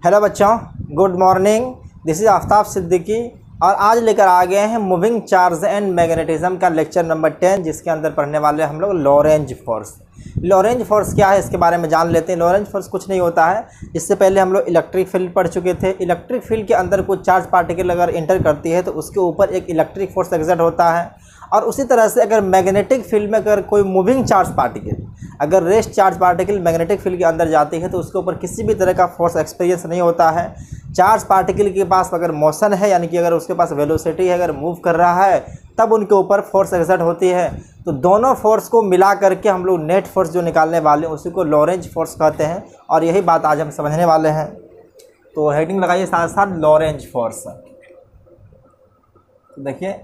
Hello बच्चों, good morning. This is Aftab Siddiqui और आज लेकर आ गए हैं मूविंग चार्ज एंड मैग्नेटिज्म का लेक्चर नंबर 10, जिसके अंदर पढ़ने वाले हम लोग लॉरेंज फोर्स। लॉरेंज फोर्स क्या है इसके बारे में जान लेते हैं। लॉरेंज फोर्स कुछ नहीं होता है। इससे पहले हम लोग इलेक्ट्रिक फील्ड पढ़ चुके थे। इलेक्ट्रिक फील्ड के अंदर कोई चार्ज पार्टिकल अगर इंटर करती है तो उसके ऊपर एक इलेक्ट्रिक फोर्स एक्सर्ट होता है। और उसी तरह से अगर मैग्नेटिक फील्ड में अगर कोई मूविंग चार्ज पार्टिकल, अगर rest charge particle magnetic field के अंदर जाती है तो उसके ऊपर किसी भी तरह का फोर्स एक्सपीरियंस नहीं होता है। चार्ज पार्टिकल के पास अगर मोशन है, यानी कि अगर उसके पास वेलोसिटी है, अगर मूव कर रहा है, तब उनके ऊपर फोर्स एक्सर्ट होती है। तो दोनों फोर्स को मिला करके हम लोग नेट फोर्स जो निकालने वाले हैं उसी को लॉरेंज फोर्स कहते हैं, और यही बात आज हम समझने वाले हैं। तो हेडिंग लगाइए साथ साथ लॉरेंज फोर्स। देखिए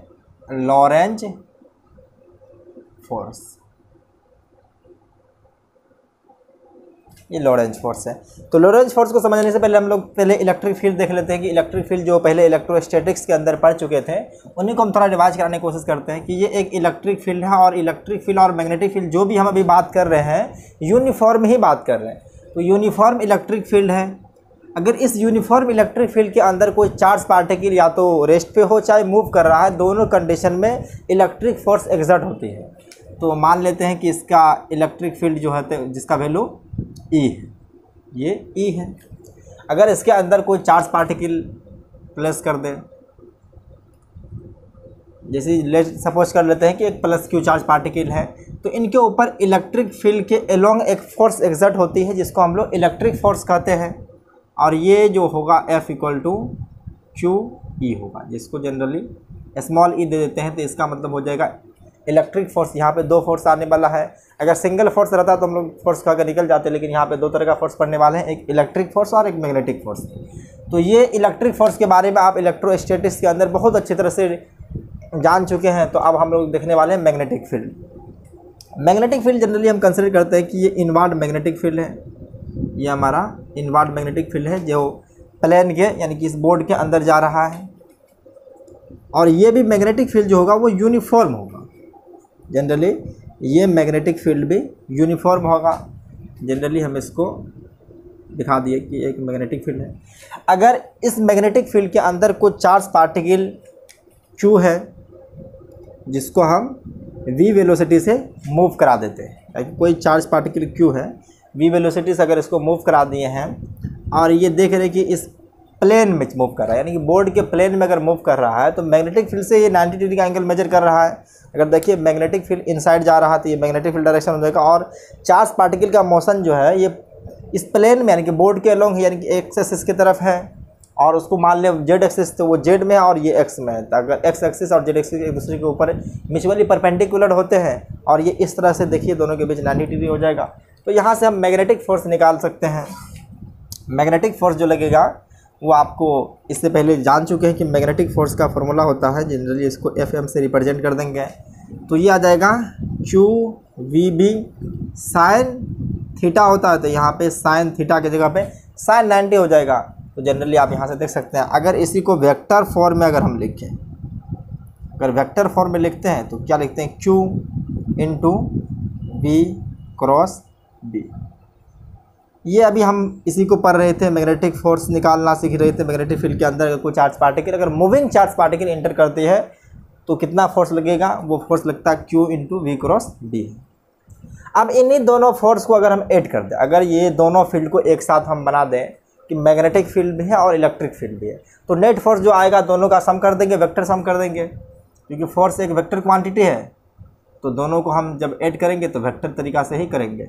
लॉरेंज फोर्स, ये लॉरेंज फोर्स है। तो लॉरेंज फोर्स को समझने से पहले हम लोग पहले इलेक्ट्रिक फील्ड देख लेते हैं कि इलेक्ट्रिक फील्ड जो पहले इलेक्ट्रोस्टैटिक्स के अंदर पढ़ चुके थे उन्हीं को हम थोड़ा रिवाइज कराने की कोशिश करते हैं कि ये एक इलेक्ट्रिक फील्ड है, और इलेक्ट्रिक फील्ड और मैग्नेटिक फील्ड जो भी हम अभी बात कर रहे हैं यूनिफॉर्म ही बात कर रहे हैं। तो यूनिफॉर्म इलेक्ट्रिक फील्ड है। अगर इस यूनिफॉर्म इलेक्ट्रिक फील्ड के अंदर कोई चार्ज पार्टिकल या तो रेस्ट पे हो चाहे मूव कर रहा है, दोनों कंडीशन में इलेक्ट्रिक फोर्स एक्सर्ट होती है। तो मान लेते हैं कि इसका इलेक्ट्रिक फील्ड जो है जिसका वैल्यू E है, ये E है। अगर इसके अंदर कोई चार्ज पार्टिकल प्लेस कर दे, जैसे लेट सपोज कर लेते हैं कि एक प्लस क्यू चार्ज पार्टिकल है, तो इनके ऊपर इलेक्ट्रिक फील्ड के अलोंग एक फोर्स एक्सर्ट होती है जिसको हम लोग इलेक्ट्रिक फोर्स कहते हैं। और ये जो होगा F equal to Q E होगा, जिसको जनरली स्मॉल ई दे देते हैं। तो इसका मतलब हो जाएगा इलेक्ट्रिक फोर्स। यहाँ पे दो फोर्स आने वाला है। अगर सिंगल फोर्स रहता तो हम लोग फोर्स का निकल जाते, लेकिन यहाँ पे दो तरह का फोर्स पढ़ने वाले हैं, एक इलेक्ट्रिक फोर्स और एक मैग्नेटिक फोर्स। तो ये इलेक्ट्रिक फोर्स के बारे में आप इलेक्ट्रोस्टैटिक्स के अंदर बहुत अच्छी तरह से जान चुके हैं। तो अब हम लोग देखने वाले हैं magnetic field. Magnetic field generally हम कंसिडर करते हैं कि ये इनवर्ड मैग्नेटिक फील्ड है। ये हमारा इनवर्ड मैग्नेटिक फील्ड है जो प्लेन के यानी कि इस बोर्ड के अंदर जा रहा है। और ये भी मैग्नेटिक फील्ड जो होगा वो यूनिफॉर्म होगा। जनरली ये मैग्नेटिक फील्ड भी यूनिफॉर्म होगा। जनरली हम इसको दिखा दिए कि एक मैग्नेटिक फील्ड है। अगर इस मैग्नेटिक फील्ड के अंदर कोई चार्ज पार्टिकल Q है जिसको हम V वेलोसिटी से मूव करा देते हैं, कोई चार्ज पार्टिकल Q है, V वेलोसिटी से अगर इसको मूव करा दिए हैं और ये देख रहे हैं कि इस प्लेन में मूव कर रहा है, यानी कि बोर्ड के प्लेन में अगर मूव कर रहा है तो मैग्नेटिक फील्ड से ये 90 डिग्री का एंगल मेजर कर रहा है। अगर देखिए मैग्नेटिक फील्ड इनसाइड जा रहा है तो ये मैग्नेटिक फील्ड डायरेक्शन हो जाएगा, और चार्ज पार्टिकल का मोशन जो है ये इस प्लेन में यानी कि बोर्ड के अलोंग यानी कि एक्स एक्सिस की तरफ है, और उसको मान लें जेड एक्सिस तो वो जेड में है और ये एक्स में है। तो अगर एक्स एक्सिस और जेड एक्सिस एक दूसरे के ऊपर म्यूचुअली परपेंडिकुलर होते हैं और ये इस तरह से देखिए दोनों के बीच 90 डिग्री हो जाएगा। तो यहाँ से हम मैग्नेटिक फोर्स निकाल सकते हैं। मैग्नेटिक फोर्स जो लगेगा वो आपको इससे पहले जान चुके हैं कि मैग्नेटिक फोर्स का फॉर्मूला होता है। जनरली इसको FM से रिप्रेजेंट कर देंगे तो ये आ जाएगा QVB साइन थीटा होता है, तो यहाँ पे साइन थीटा की जगह पे साइन 90 हो जाएगा। तो जनरली आप यहाँ से देख सकते हैं। अगर इसी को वेक्टर फॉर्म में अगर हम लिखें, अगर वेक्टर फॉर्म में लिखते हैं तो क्या लिखते हैं, Q into V cross B। ये अभी हम इसी को पढ़ रहे थे, मैग्नेटिक फोर्स निकालना सीख रहे थे। मैग्नेटिक फील्ड के अंदर कोई चार्ज पार्टिकल अगर मूविंग चार्ज पार्टिकल इंटर करती है तो कितना फोर्स लगेगा, वो फोर्स लगता है Q into V cross B। अब इन्हीं दोनों फोर्स को अगर हम ऐड कर दें, अगर ये दोनों फील्ड को एक साथ हम बना दें कि मैग्नेटिक फील्ड भी है और इलेक्ट्रिक फील्ड भी है, तो नेट फोर्स जो आएगा दोनों का सम कर देंगे, वेक्टर सम कर देंगे, क्योंकि फोर्स एक वेक्टर क्वांटिटी है। तो दोनों को हम जब ऐड करेंगे तो वेक्टर तरीका से ही करेंगे।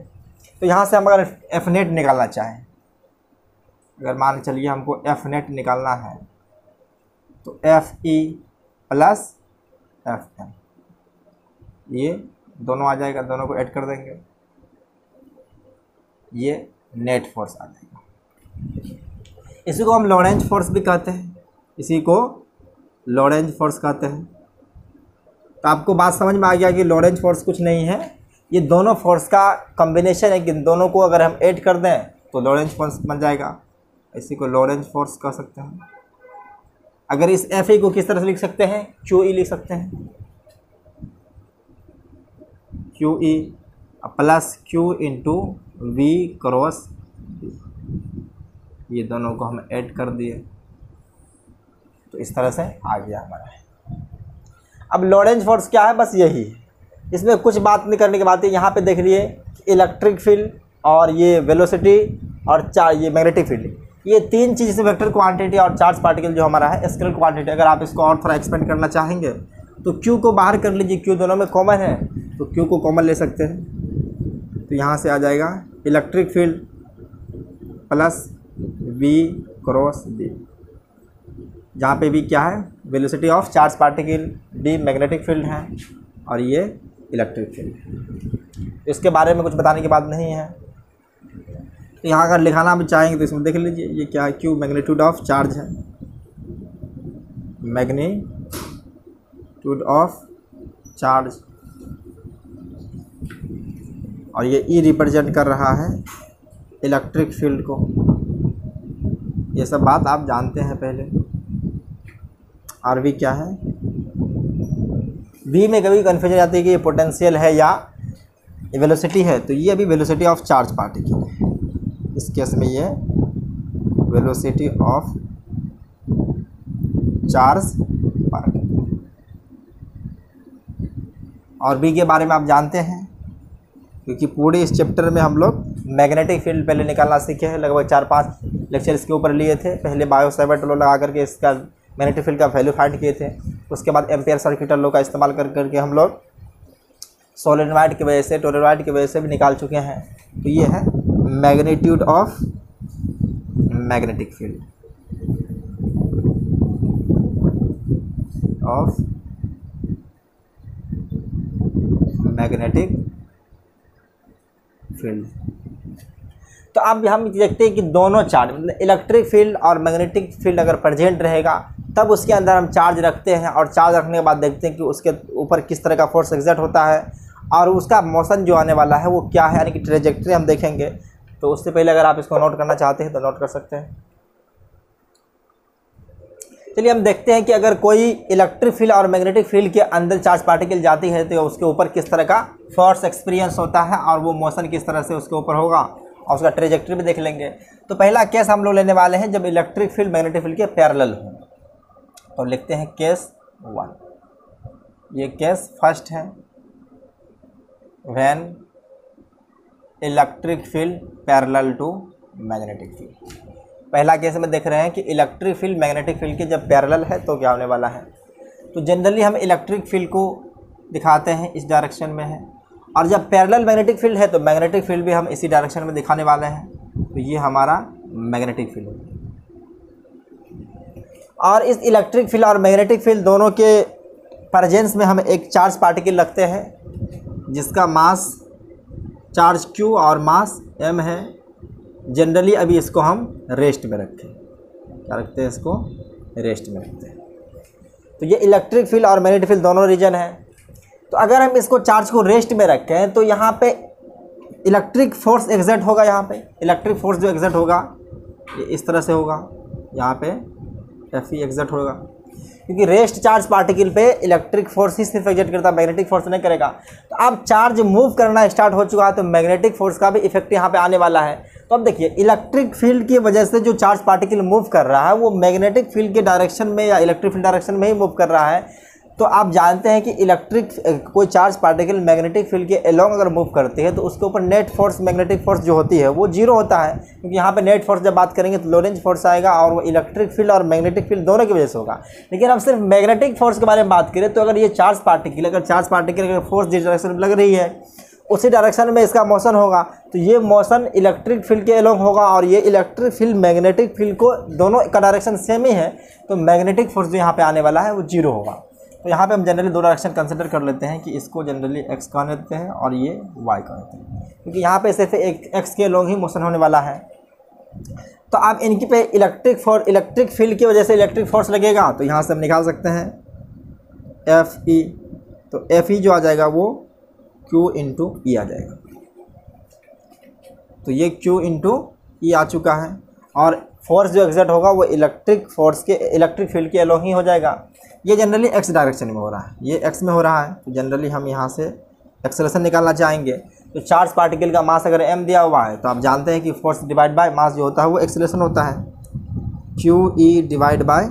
तो यहाँ से हम अगर एफ नेट निकालना चाहें, अगर मान चलिए हमको एफ नेट निकालना है तो FE प्लस FM, ये दोनों आ जाएगा, दोनों को ऐड कर देंगे, ये नेट फोर्स आ जाएगा। इसी को हम लॉरेंज फोर्स भी कहते हैं, इसी को लॉरेंज फोर्स कहते हैं। तो आपको बात समझ में आ गया कि लॉरेंज फोर्स कुछ नहीं है, ये दोनों फोर्स का कॉम्बिनेशन है कि दोनों को अगर हम ऐड कर दें तो लॉरेंज फोर्स बन जाएगा। इसी को लॉरेंज फोर्स कह सकते हैं। अगर इस FE को किस तरह से लिख सकते हैं, QE लिख सकते हैं, QE plus Q into V cross B। ये दोनों को हम ऐड कर दिए, तो इस तरह से आ गया हमारा। अब लॉरेंज फोर्स क्या है, बस यही है, इसमें कुछ बात नहीं करने की बात है। यहाँ पे देख लिए इलेक्ट्रिक फील्ड और ये वेलोसिटी और ये मैग्नेटिक फील्ड, ये तीन चीज़ से वेक्टर क्वांटिटी और चार्ज पार्टिकल जो हमारा है स्केलर क्वांटिटी। अगर आप इसको और थोड़ा एक्सपेंड करना चाहेंगे तो Q को बाहर कर लीजिए, Q दोनों में कॉमन है तो Q को कॉमन ले सकते हैं। तो यहाँ से आ जाएगा electric field plus V cross B, जहाँ पे V क्या है, velocity of charge particle, B magnetic field है और ये इलेक्ट्रिक फील्ड। इसके बारे में कुछ बताने की बात नहीं है। तो यहाँ अगर लिखाना भी चाहेंगे तो इसमें देख लीजिए ये क्या है, Q मैग्नीट्यूड ऑफ चार्ज है, मैग्नीट्यूड ऑफ चार्ज, और ये E रिप्रेजेंट कर रहा है इलेक्ट्रिक फील्ड को। ये सब बात आप जानते हैं पहले। और V क्या है, V में कभी कन्फ्यूजन आती है कि ये पोटेंशियल है या वेलोसिटी है, तो ये अभी वेलोसिटी ऑफ चार्ज पार्टिकल है। इस केस में ये वेलोसिटी ऑफ चार्ज पार्टिकल। और B के बारे में आप जानते हैं क्योंकि पूरे इस चैप्टर में हम लोग मैग्नेटिक फील्ड पहले निकालना सीखे हैं, लगभग 4-5 लेक्चर इसके ऊपर लिए थे। पहले बायो-सैवर्ट लॉ लगा करके इसका मैग्नेटिक फील्ड का वैल्यू फाइंड किए थे। उसके बाद एम्पियर सर्किटल लॉ का इस्तेमाल करके हम लोग सोलेनॉइड की वजह से, टोरॉइड की वजह से भी निकाल चुके हैं। तो ये है magnitude of magnetic field of magnetic field. तो अब हम देखते हैं कि दोनों चार्ज, मतलब इलेक्ट्रिक फील्ड और मैग्नेटिक फील्ड अगर प्रेजेंट रहेगा तब उसके अंदर हम चार्ज रखते हैं, और चार्ज रखने के बाद देखते हैं कि उसके ऊपर किस तरह का फोर्स एग्जर्ट होता है और उसका मोशन जो आने वाला है वो क्या है, यानी कि ट्रेजेक्ट्री हम देखेंगे। तो उससे पहले अगर आप इसको नोट करना चाहते हैं तो नोट कर सकते हैं। चलिए हम देखते हैं कि अगर कोई इलेक्ट्रिक फील्ड और मैग्नेटिक फील्ड के अंदर चार्ज पार्टिकल जाती है तो उसके ऊपर किस तरह का फोर्स एक्सपीरियंस होता है और वो मोशन किस तरह से उसके ऊपर होगा, और उसका ट्रेजेक्ट्री भी देख लेंगे। तो पहला केस हम लोग लेने वाले हैं जब इलेक्ट्रिक फील्ड मैग्नेटिक फील्ड के पैरेलल हो। तो लिखते हैं केस 1, ये केस फर्स्ट है, when electric field parallel to magnetic field. पहला केस में देख रहे हैं कि इलेक्ट्रिक फील्ड मैग्नेटिक फील्ड के जब पैरेलल है तो क्या होने वाला है। तो जनरली हम इलेक्ट्रिक फील्ड को दिखाते हैं इस डायरेक्शन में है, और जब पैरेलल मैग्नेटिक फील्ड है तो मैग्नेटिक फील्ड भी हम इसी डायरेक्शन में दिखाने वाले हैं। तो ये हमारा मैग्नेटिक फील्ड है। और इस इलेक्ट्रिक फील्ड और मैग्नेटिक फील्ड दोनों के प्रेजेंस में हम एक चार्ज पार्टिकल रखते हैं जिसका मास चार्ज Q और मास M है। जनरली अभी इसको हम रेस्ट में रखें, क्या रखते हैं, इसको रेस्ट में रखते हैं। तो ये इलेक्ट्रिक फील्ड और मैग्नेटिक फील्ड दोनों रीजन है। तो अगर हम इसको चार्ज को रेस्ट में रखें तो यहाँ पे इलेक्ट्रिक फोर्स एग्जर्ट होगा। यहाँ पे इलेक्ट्रिक फोर्स जो एग्जर्ट होगा ये इस तरह से होगा, यहाँ पे Fe एग्जर्ट होगा, क्योंकि रेस्ट चार्ज पार्टिकल पे इलेक्ट्रिक फोर्स ही सिर्फ एग्जर्ट करता है, मैग्नेटिक फोर्स नहीं करेगा। तो अब चार्ज मूव करना स्टार्ट हो चुका है तो मैग्नेटिक फोर्स का भी इफेक्ट यहाँ पे आने वाला है। तो अब देखिए इलेक्ट्रिक फील्ड की वजह से जो चार्ज पार्टिकल मूव कर रहा है वो मैग्नेटिक फील्ड के डायरेक्शन में या इलेक्ट्रिक फील्ड डायरेक्शन में ही मूव कर रहा है। तो आप जानते हैं कि कोई चार्ज पार्टिकल मैग्नेटिक फील्ड के अलोंग अगर मूव करती है तो उसके ऊपर नेट फोर्स, मैग्नेटिक फोर्स जो होती है वो जीरो होता है, क्योंकि यहाँ पे नेट फोर्स जब बात करेंगे तो लॉरेंज फोर्स आएगा और वो इलेक्ट्रिक फील्ड और मैग्नेटिक फील्ड दोनों की वजह से होगा। लेकिन हम सिर्फ मैग्नेटिक फोर्स के बारे में बात करें तो अगर ये चार्ज पार्टिकल अगर फोर्स जिस डायरेक्शन में लग रही है उसी डायरेक्शन में इसका मोशन होगा तो ये मोशन इलेक्ट्रिक फील्ड के अलोंग होगा, और ये इलेक्ट्रिक फील्ड मैग्नेटिक फील्ड को दोनों का डायरेक्शन सेम ही है। तो मैग्नेटिक फोर्स जो यहाँ पे आने वाला है वो जीरो होगा। तो यहाँ पे हम जनरली दो डायरेक्शन कंसिडर कर लेते हैं कि इसको जनरली x कह देते हैं और ये y कह देते हैं, क्योंकि यहाँ पे सिर्फ एक x के अलोंग ही मोशन होने वाला है। तो आप इनकी पे इलेक्ट्रिक फील्ड की वजह से इलेक्ट्रिक फोर्स लगेगा तो यहाँ से हम निकाल सकते हैं Fe। तो Fe जो आ जाएगा वो Q इंटू ई आ जाएगा। तो ये Q इंटू ई आ चुका है, और फोर्स जो एग्जर्ट होगा वो इलेक्ट्रिक फील्ड के अलोंग ही हो जाएगा। ये जनरली x डायरेक्शन में हो रहा है, ये x में हो रहा है। तो जनरली हम यहाँ से एक्सेलरेशन निकालना चाहेंगे तो चार्ज पार्टिकल का मास अगर m दिया हुआ है तो आप जानते हैं कि फोर्स डिवाइड बाय मास जो होता है वो एक्सेलरेशन होता है, QE डिवाइड बाय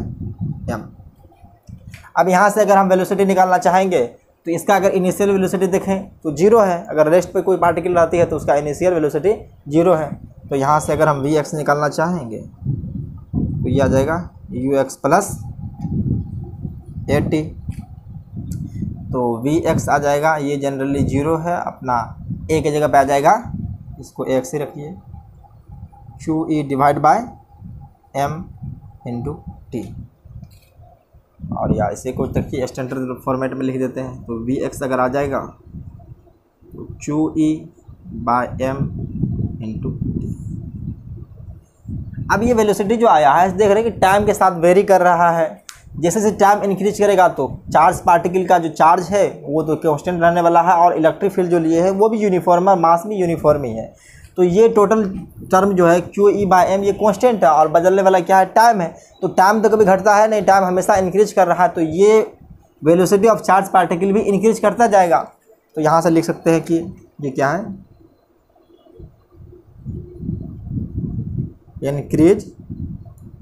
m। अब यहाँ से अगर हम वेलोसिटी निकालना चाहेंगे तो इसका अगर इनिशियल वेलोसिटी देखें तो 0 है, अगर रेस्ट पे कोई पार्टिकल रहती है तो उसका इनिशियल वेलोसिटी 0 है। तो यहाँ से अगर हम Vx निकालना चाहेंगे तो ये आ जाएगा ux प्लस 80। तो Vx आ जाएगा, ये जनरली 0 है, अपना a की जगह पे आ जाएगा, इसको x ही रखिए, QE divide by m into T. और या इसे कुछ देखिए स्टैंडर्ड फॉर्मेट में लिख देते हैं। तो Vx अगर आ जाएगा तो QE by m into T. अब ये वेलोसिटी जो आया है देख रहे हैं कि टाइम के साथ वेरी कर रहा है। जैसे जैसे टाइम इंक्रीज करेगा तो चार्ज पार्टिकल का जो चार्ज है वो तो कांस्टेंट रहने वाला है, और इलेक्ट्रिक फील्ड जो लिए है वो भी यूनिफॉर्म है, मास भी यूनिफॉर्म ही है। तो ये टोटल टर्म जो है QE बाय m ये कांस्टेंट है, और बदलने वाला क्या है, टाइम है। तो टाइम तो कभी घटता है नहीं, टाइम हमेशा इंक्रीज कर रहा है, तो ये वेलोसिटी ऑफ चार्ज पार्टिकल भी इंक्रीज करता जाएगा। तो यहाँ से लिख सकते हैं कि ये क्या है, इंक्रीज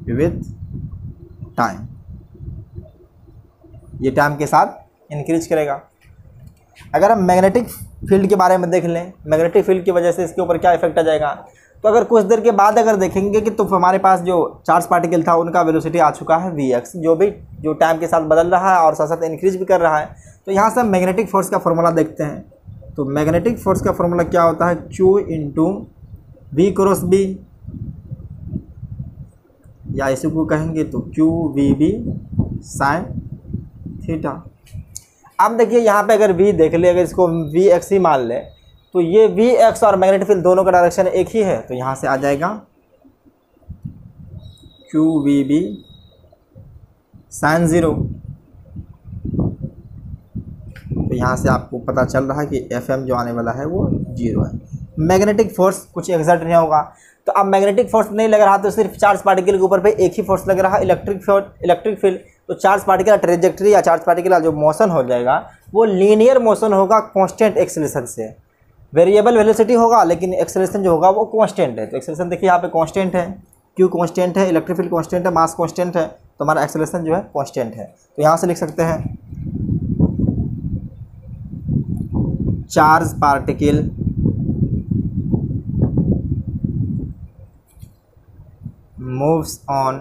विथ टाइम, ये टाइम के साथ इंक्रीज करेगा। अगर हम मैग्नेटिक फील्ड के बारे में देख लें, मैग्नेटिक फील्ड की वजह से इसके ऊपर क्या इफेक्ट आ जाएगा, तो अगर कुछ देर के बाद अगर देखेंगे कि तो हमारे पास जो चार्ज पार्टिकल था उनका वेलोसिटी आ चुका है Vx, जो टाइम के साथ बदल रहा है और साथ साथ इंक्रीज भी कर रहा है। तो यहाँ से हम मैग्नेटिक फोर्स का फॉर्मूला देखते हैं। तो मैग्नेटिक फोर्स का फॉर्मूला क्या होता है, Q into V cross B, या इसी को कहेंगे तो QVB साइन थीटा। अब देखिए यहाँ पे अगर V देख ले, अगर इसको Vx ही मान ले तो ये Vx और मैग्नेटिक फील्ड दोनों का डायरेक्शन एक ही है। तो यहाँ से आ जाएगा QVB साइन 0। तो यहाँ से आपको पता चल रहा है कि Fm जो आने वाला है वो 0 है। मैग्नेटिक फोर्स कुछ एग्जर्ट नहीं होगा। तो अब मैग्नेटिक फोर्स नहीं लग रहा तो सिर्फ चार्ज पार्टिकल के ऊपर पे एक ही फोर्स लग रहा है, इलेक्ट्रिक फील्ड। तो चार्ज पार्टिकल ट्रेजेक्ट्री या चार्ज पार्टिकल जो मोशन हो जाएगा वो लीनियर मोशन होगा कांस्टेंट एक्सेलरेशन से। वेरिएबल वेलोसिटी होगा लेकिन एक्सेलरेशन जो होगा वो कांस्टेंट है। तो एक्सेलरेशन देखिए यहाँ पे कांस्टेंट है, Q कांस्टेंट है, इलेक्ट्रिक फील्ड कांस्टेंट है, मास कांस्टेंट है, तो हमारा एक्सेलरेशन जो है कांस्टेंट है। तो यहाँ से लिख सकते हैं charge particle moves on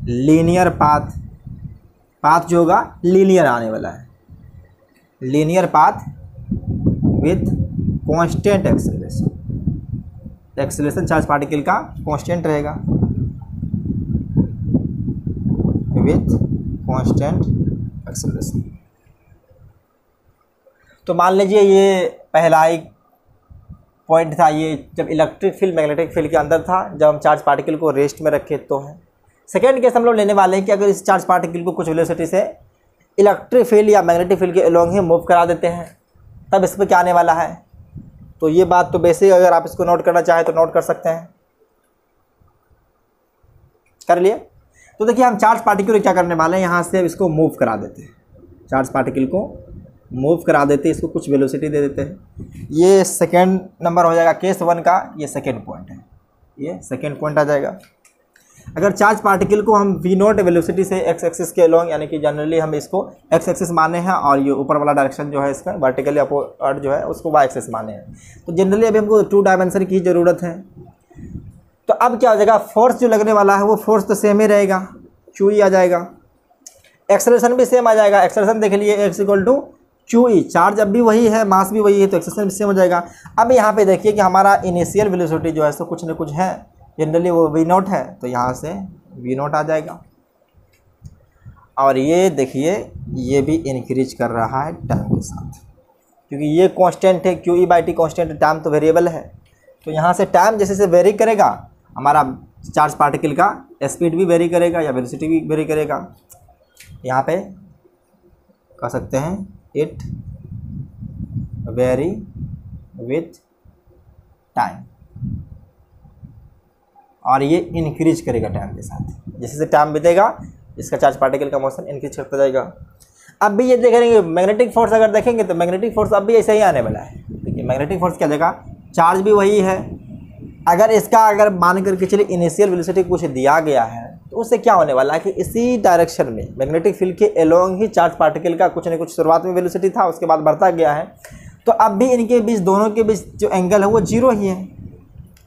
linear path जो होगा लीनियर आने वाला है, linear path with constant acceleration. Acceleration charge particle का कांस्टेंट रहेगा विथ कांस्टेंट एक्सेलरेशन। तो मान लीजिए ये पहला ही पॉइंट था, ये जब इलेक्ट्रिक फील्ड मैग्नेटिक फील्ड के अंदर था, जब हम चार्ज पार्टिकल को रेस्ट में रखे तो है। सेकेंड केस हम लोग लेने वाले हैं कि अगर इस चार्ज पार्टिकल को कुछ वेलोसिटी से इलेक्ट्रिक फील्ड या मैग्नेटिक फील्ड के अलोंग ही मूव करा देते हैं, तब इस पर क्या आने वाला है। तो ये बात तो बेसिक, अगर आप इसको नोट करना चाहें तो नोट कर सकते हैं। कर लिए। तो देखिए हम चार्ज पार्टिकल को क्या करने वाले हैं, यहाँ से इसको मूव करा देते हैं, चार्ज पार्टिकल को मूव करा देते हैं, इसको कुछ वेलोसिटी दे देते हैं। ये सेकेंड नंबर हो जाएगा केस 1 का, ये सेकेंड पॉइंट है, ये सेकेंड पॉइंट आ जाएगा। अगर चार्ज पार्टिकल को हम V0 वेलोसिटी से एक्स एक्सिस के अलोंग, यानी कि जनरली हम इसको एक्स एक्सिस माने हैं और ये ऊपर वाला डायरेक्शन जो है इसका वर्टिकली अपवर्ड जो है उसको वाई एक्सिस माने हैं। तो जनरली अभी हमको 2 डायमेंशन की ज़रूरत है। तो अब क्या हो जाएगा, फोर्स जो लगने वाला है वो फोर्स तो सेम ही रहेगा, QE आ जाएगा। एक्सेलरेशन भी सेम आ जाएगा। एक्सेलरेशन देख लिए x = QE, चार्ज अब भी वही है, मास भी वही है, तो एक्सेलरेशन भी सेम हो जाएगा। अब यहाँ पे देखिए कि हमारा इनिशियल वेलोसिटी जो है सो कुछ न कुछ है, जनरली वो V0 है, तो यहाँ से V0 आ जाएगा। और ये देखिए ये भी इंक्रीज कर रहा है टाइम के साथ, क्योंकि ये कांस्टेंट है, QE/T कांस्टेंट है, टाइम तो वेरिएबल है। तो यहाँ से टाइम जैसे जैसे वेरी करेगा हमारा चार्ज पार्टिकल का स्पीड भी वेरी करेगा या वेलोसिटी भी वेरी करेगा। यहाँ पे कह सकते हैं इट वेरी विथ टाइम, और ये इंक्रीज करेगा टाइम के साथ। जैसे जैसे टाइम बीतेगा इसका चार्ज पार्टिकल का मोशन इंक्रीज करता जाएगा। अब भी ये देखेंगे मैग्नेटिक फोर्स, अगर देखेंगे तो मैग्नेटिक फोर्स अब भी ऐसे ही आने वाला है। देखिए मैग्नेटिक फोर्स क्या देगा, चार्ज भी वही है। अगर इसका अगर मान करके चलिए इनिशियल वेलोसिटी कुछ दिया गया है तो उससे क्या होने वाला है कि इसी डायरेक्शन में मैग्नेटिक फील्ड के अलोंग ही चार्ज पार्टिकल का कुछ न कुछ शुरुआत में वेलोसिटी था, उसके बाद बढ़ता गया है। तो अब भी इनके बीच, दोनों के बीच जो एंगल है वो जीरो ही है,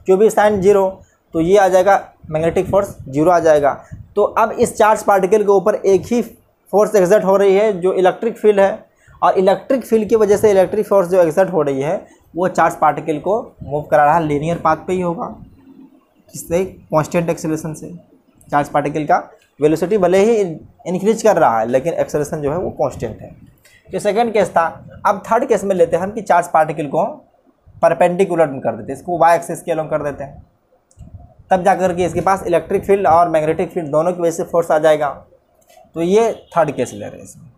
जो भी साइन जीरो, तो ये आ जाएगा मैग्नेटिक फोर्स जीरो आ जाएगा। तो अब इस चार्ज पार्टिकल के ऊपर एक ही फोर्स एक्सर्ट हो रही है जो इलेक्ट्रिक फील्ड है, और इलेक्ट्रिक फील्ड की वजह से इलेक्ट्रिक फोर्स जो एक्सर्ट हो रही है वो चार्ज पार्टिकल को मूव करा रहा है, लीनियर पाथ पे ही होगा, किससे, कांस्टेंट एक्सेलरेशन से। चार्ज पार्टिकल का वेलोसिटी भले ही इंक्रीज कर रहा है लेकिन एक्सेलरेशन जो है वो कांस्टेंट है। ये सेकंड केस था। अब थर्ड केस में लेते हैं हम कि चार्ज पार्टिकल को परपेंडिकुलर में कर देते हैं, इसको वाई एक्सिस के अलोंग कर देते हैं, तब जाकर के इसके पास इलेक्ट्रिक फील्ड और मैग्नेटिक फील्ड दोनों की वजह से फोर्स आ जाएगा। तो ये थर्ड केस ले रहे हैं इसमें,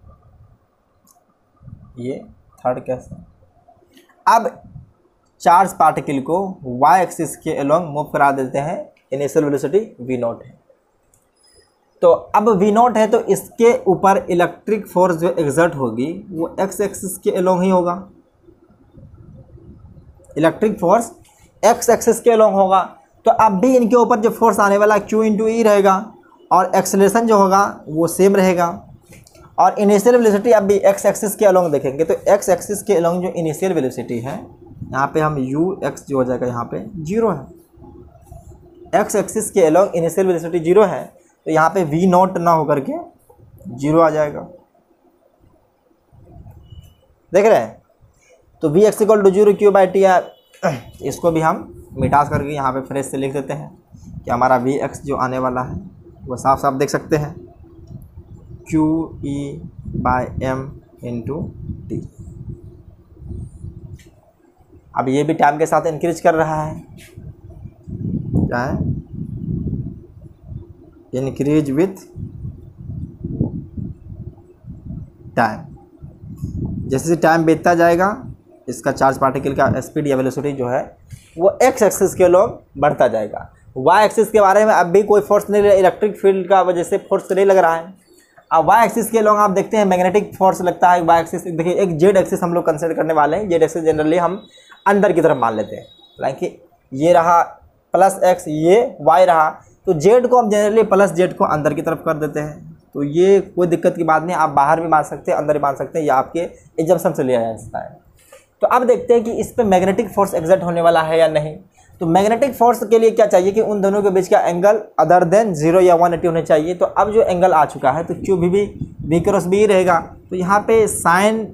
ये थर्ड केस है। अब चार्ज पार्टिकल को वाई एक्सिस के अलोंग मूव करा देते हैं, इनिशियल वेलोसिटी v नॉट है। तो अब v नॉट है तो इसके ऊपर इलेक्ट्रिक फोर्स जो एक्सर्ट होगी वो x एक्सिस के अलोंग ही होगा, इलेक्ट्रिक फोर्स x एक्सिस के अलोंग होगा। तो अब भी इनके ऊपर जो फोर्स आने वाला q इंटू ई रहेगा और एक्सेलरेशन जो होगा वो सेम रहेगा। और इनिशियल वेलोसिटी अब भी x एक्सिस के अलोंग देखेंगे तो x एक्सिस के अलोंग जो इनिशियल वेलोसिटी है, यहाँ पे हम ux जो हो जाएगा यहाँ पे जीरो है, x एक्सिस के अलोंग इनिशियल वेलोसिटी जीरो है, तो यहाँ पे v नॉट ना होकर के जीरो आ जाएगा, देख रहे हैं। तो V X equal to zero Q by T है, इसको भी हम मिटा करके यहाँ पे फ्रेश से लिख देते हैं कि हमारा वी एक्स जो आने वाला है वो साफ साफ देख सकते हैं, Q E by M into T. अब ये भी टाइम के साथ इंक्रीज कर रहा है, क्या है, इंक्रीज विथ टाइम। जैसे टाइम बीतता जाएगा इसका चार्ज पार्टिकल का स्पीड या वेलोसिटी जो है वो एक्स एक्सिस के लोग बढ़ता जाएगा। वाई एक्सिस के बारे में अब भी कोई फोर्स नहीं, इलेक्ट्रिक फील्ड का वजह से फोर्स नहीं लग रहा है। अब वाई एक्सिस के लोग आप देखते हैं मैग्नेटिक फोर्स लगता है। वाई एक्सिस देखिए, एक जेड एक्सिस हम लोग कंसिडर करने वाले हैं। जेड एक्सिस जनरली हम अंदर की तरफ मान लेते हैं, हालांकि ये रहा प्लस एक्स, ये वाई रहा, तो जेड को हम जनरली प्लस जेड को अंदर की तरफ कर देते हैं। तो ये कोई दिक्कत की बात नहीं, आप बाहर भी मान सकते हैं, अंदर भी मान सकते हैं, या आपके एग्जाम्पशन से लिया जा सकता है। तो अब देखते हैं कि इस पर मैग्नेटिक फोर्स एक्सर्ट होने वाला है या नहीं। तो मैग्नेटिक फोर्स के लिए क्या चाहिए कि उन दोनों के बीच का एंगल अदर देन 0 या 180 होने चाहिए। तो अब जो एंगल आ चुका है तो क्यू भी बी क्रॉस बी रहेगा। तो यहाँ पे साइन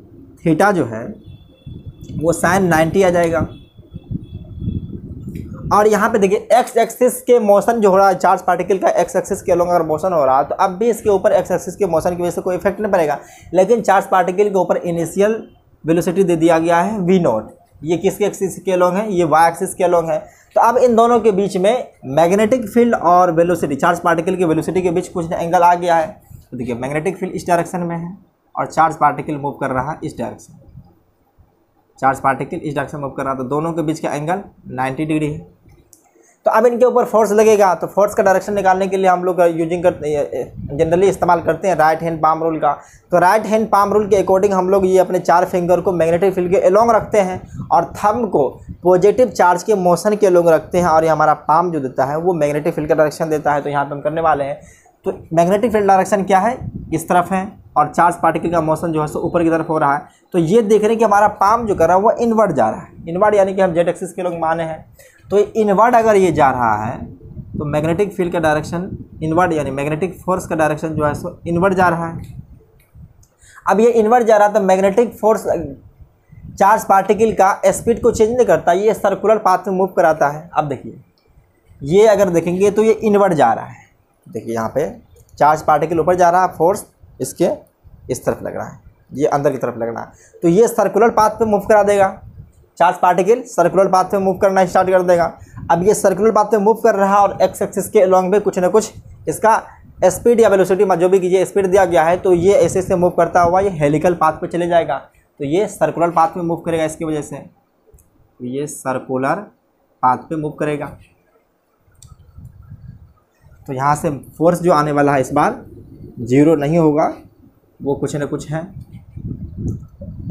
थीटा जो है वो साइन 90 आ जाएगा। और यहाँ पे देखिए एक्स एक्सिस के मोशन जो हो रहा है, चार्ज पार्टिकल का एक्स एक्सिस के अलोंग अगर मोशन हो रहा है तो अब भी इसके ऊपर एक्स एक्सिस के मोशन की वजह से कोई इफेक्ट नहीं पड़ेगा, लेकिन चार्ज पार्टिकल के ऊपर इनिशियल वेलोसिटी दे दिया गया है v नॉट। ये किसके एक्सिस के अलोंग है, ये y एक्सिस के अलोंग है। तो अब इन दोनों के बीच में मैग्नेटिक फील्ड और वेलोसिटी, चार्ज पार्टिकल की वेलोसिटी के बीच कुछ एंगल आ गया है। तो देखिए मैग्नेटिक फील्ड इस डायरेक्शन में है और चार्ज पार्टिकल मूव कर रहा है इस डायरेक्शन, चार्ज पार्टिकल इस डायरेक्शन मूव कर रहा है, तो दोनों के बीच का एंगल 90 डिग्री है। तो अब इनके ऊपर फोर्स लगेगा, तो फोर्स का डायरेक्शन निकालने के लिए हम लोग यूजिंग जनरली इस्तेमाल करते हैं राइट हैंड पाम रूल का। तो राइट हैंड पाम रूल के अकॉर्डिंग हम लोग ये अपने 4 फिंगर को मैग्नेटिक फील्ड के अलोंग रखते हैं और थंब को पॉजिटिव चार्ज के मोशन के अलोंग रखते हैं, और ये हमारा पाम जो देता है वो मैग्नेटिक फील्ड का डायरेक्शन देता है। तो यहाँ पर हम करने वाले हैं, तो मैग्नेटिक फील्ड डायरेक्शन क्या है, इस तरफ है, और चार्ज पार्टिकल का मोशन जो है सो ऊपर की तरफ हो रहा है। तो ये देख रहे हैं कि हमारा पाम जो कर रहा है वो इनवर्ड जा रहा है, इनवर्ड यानी कि हम जेड एक्सिस के लोग माने हैं। तो इनवर्ड अगर ये जा रहा है तो मैग्नेटिक फील्ड का डायरेक्शन इनवर्ड, यानी मैग्नेटिक फोर्स का डायरेक्शन जो है सो इनवर्ड जा रहा है। अब ये इनवर्ड जा रहा है तो मैग्नेटिक फोर्स चार्ज पार्टिकल का स्पीड को चेंज नहीं करता, ये सर्कुलर पाथ में मूव कराता है। अब देखिए ये अगर देखेंगे तो ये इनवर्ड जा रहा है, देखिए यहाँ पे चार्ज पार्टिकल ऊपर जा रहा है, फोर्स इसके इस तरफ लग रहा है, ये अंदर की तरफ लगना है, तो ये सर्कुलर पाथ पे मूव करा देगा। चार्ज पार्टिकल सर्कुलर पाथ पे मूव करना स्टार्ट कर देगा। अब ये सर्कुलर पाथ पे मूव कर रहा है और एक्स एक्सिस के अलोंग में कुछ ना कुछ इसका स्पीड या वेलोसिटी जो भी कीजिए स्पीड दिया गया है, तो ये ऐसे से मूव करता हुआ ये हेलिकल पाथ पे चले जाएगा। तो ये सर्कुलर पाथ में मूव करेगा, इसकी वजह से तो ये सर्कुलर पाथ पे मूव करेगा। तो यहाँ से फोर्स जो आने वाला है इस बार 0 नहीं होगा, वो कुछ न कुछ है।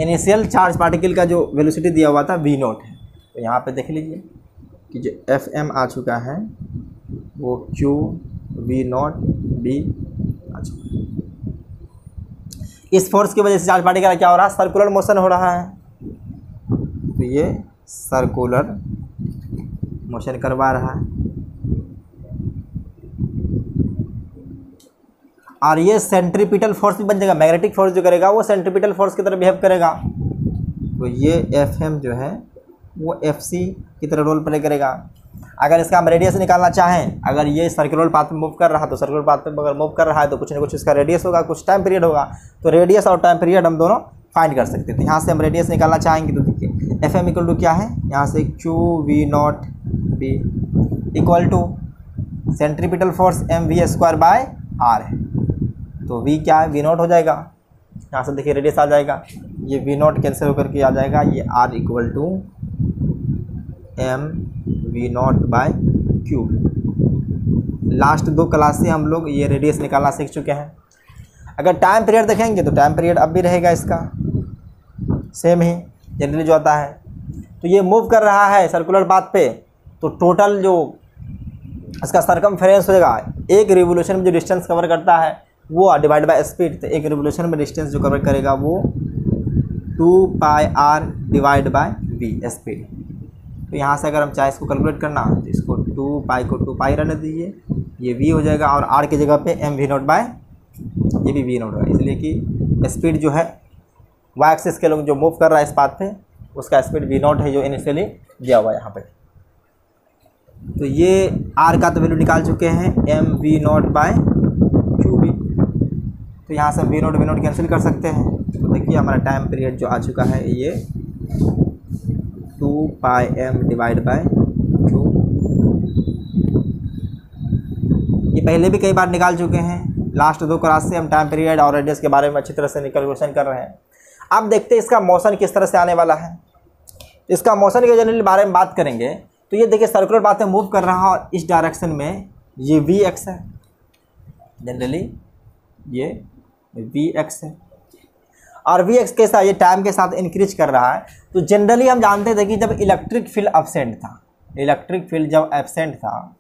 इनिशियल चार्ज पार्टिकल का जो वेलोसिटी दिया हुआ था v नॉट है, तो यहाँ पे देख लीजिए कि जो Fm आ चुका है वो q v नॉट b आ चुका है। इस फोर्स की वजह से चार्ज पार्टिकल क्या हो रहा है, सर्कुलर मोशन हो रहा है, तो ये सर्कुलर मोशन करवा रहा है। और ये सेंट्रीपिटल फोर्स भी बन जाएगा, मैग्नेटिक फोर्स जो करेगा वो सेंट्रीपिटल फोर्स की तरह बिहेव करेगा। तो ये Fm जो है वो Fc की तरह रोल प्ले करेगा। अगर इसका हम रेडियस निकालना चाहें, अगर ये सर्कुलर पाथ में मूव कर रहा है तो सर्कुलर पाथ में अगर मूव कर रहा है तो कुछ ना कुछ इसका रेडियस होगा, कुछ टाइम पीरियड होगा। तो रेडियस और टाइम पीरियड हम दोनों फाइंड कर सकते थे। यहाँ से हम रेडियस निकालना चाहेंगे तो देखिए Fm इक्वल टू क्या है, यहाँ से q v not b equal to centripetal force mv² by r है। तो v क्या है, v नॉट हो जाएगा। यहाँ से देखिए रेडियस आ जाएगा, ये v नॉट कैंसिल होकर के आ जाएगा, ये r equal to m v not by q। Last 2 class से हम लोग ये रेडियस निकालना सीख चुके हैं। अगर टाइम पीरियड देखेंगे तो टाइम पीरियड अब भी रहेगा इसका सेम ही जनरली जो आता है। तो ये मूव कर रहा है सर्कुलर पाथ पे, तो टोटल जो इसका सरकमफेरेंस हो जाएगा, एक रिवोल्यूशन में जो डिस्टेंस कवर करता है वो डिवाइड बाय स्पीड, तो एक रिवोल्यूशन में डिस्टेंस जो कवर करेगा वो 2πr divide by v speed. तो यहाँ से अगर हम चाहे इसको कैलकुलेट करना तो इसको 2π को 2π रहने दीजिए, ये v हो जाएगा, और r की जगह पे mv नॉट बाय ये भी v नॉट होगा, इसलिए कि स्पीड जो है वाई एक्सिस के लोग जो मूव कर रहा है इस पाथ पे उसका स्पीड v नॉट है जो इनिशियली दिया हुआ है यहाँ पे। तो ये r का तो वैल्यू निकाल चुके हैं mv नॉट बाय qv, तो यहाँ से v नॉट कैंसिल कर सकते हैं। तो देखिए हमारा टाइम पीरियड जो आ चुका है ये 2πm डिवाइड बाय q। ये पहले भी कई बार निकाल चुके हैं, लास्ट 2 क्लास से हम टाइम पीरियड और रेडियस के बारे में अच्छी तरह से कैलकुलेशन कर रहे हैं। अब देखते हैं इसका मोशन किस तरह से आने वाला है। इसका मोशन के जनरली बारे में बात करेंगे तो ये देखिए सर्कुलर पाथ में मूव कर रहा है और इस डायरेक्शन में ये Vx है, जनरली ये Vx है, और Vx कैसा, ये टाइम के साथ इंक्रीज कर रहा है। तो जनरली हम जानते थे कि जब इलेक्ट्रिक फील्ड एब्सेंट था, इलेक्ट्रिक फील्ड जब एब्सेंट था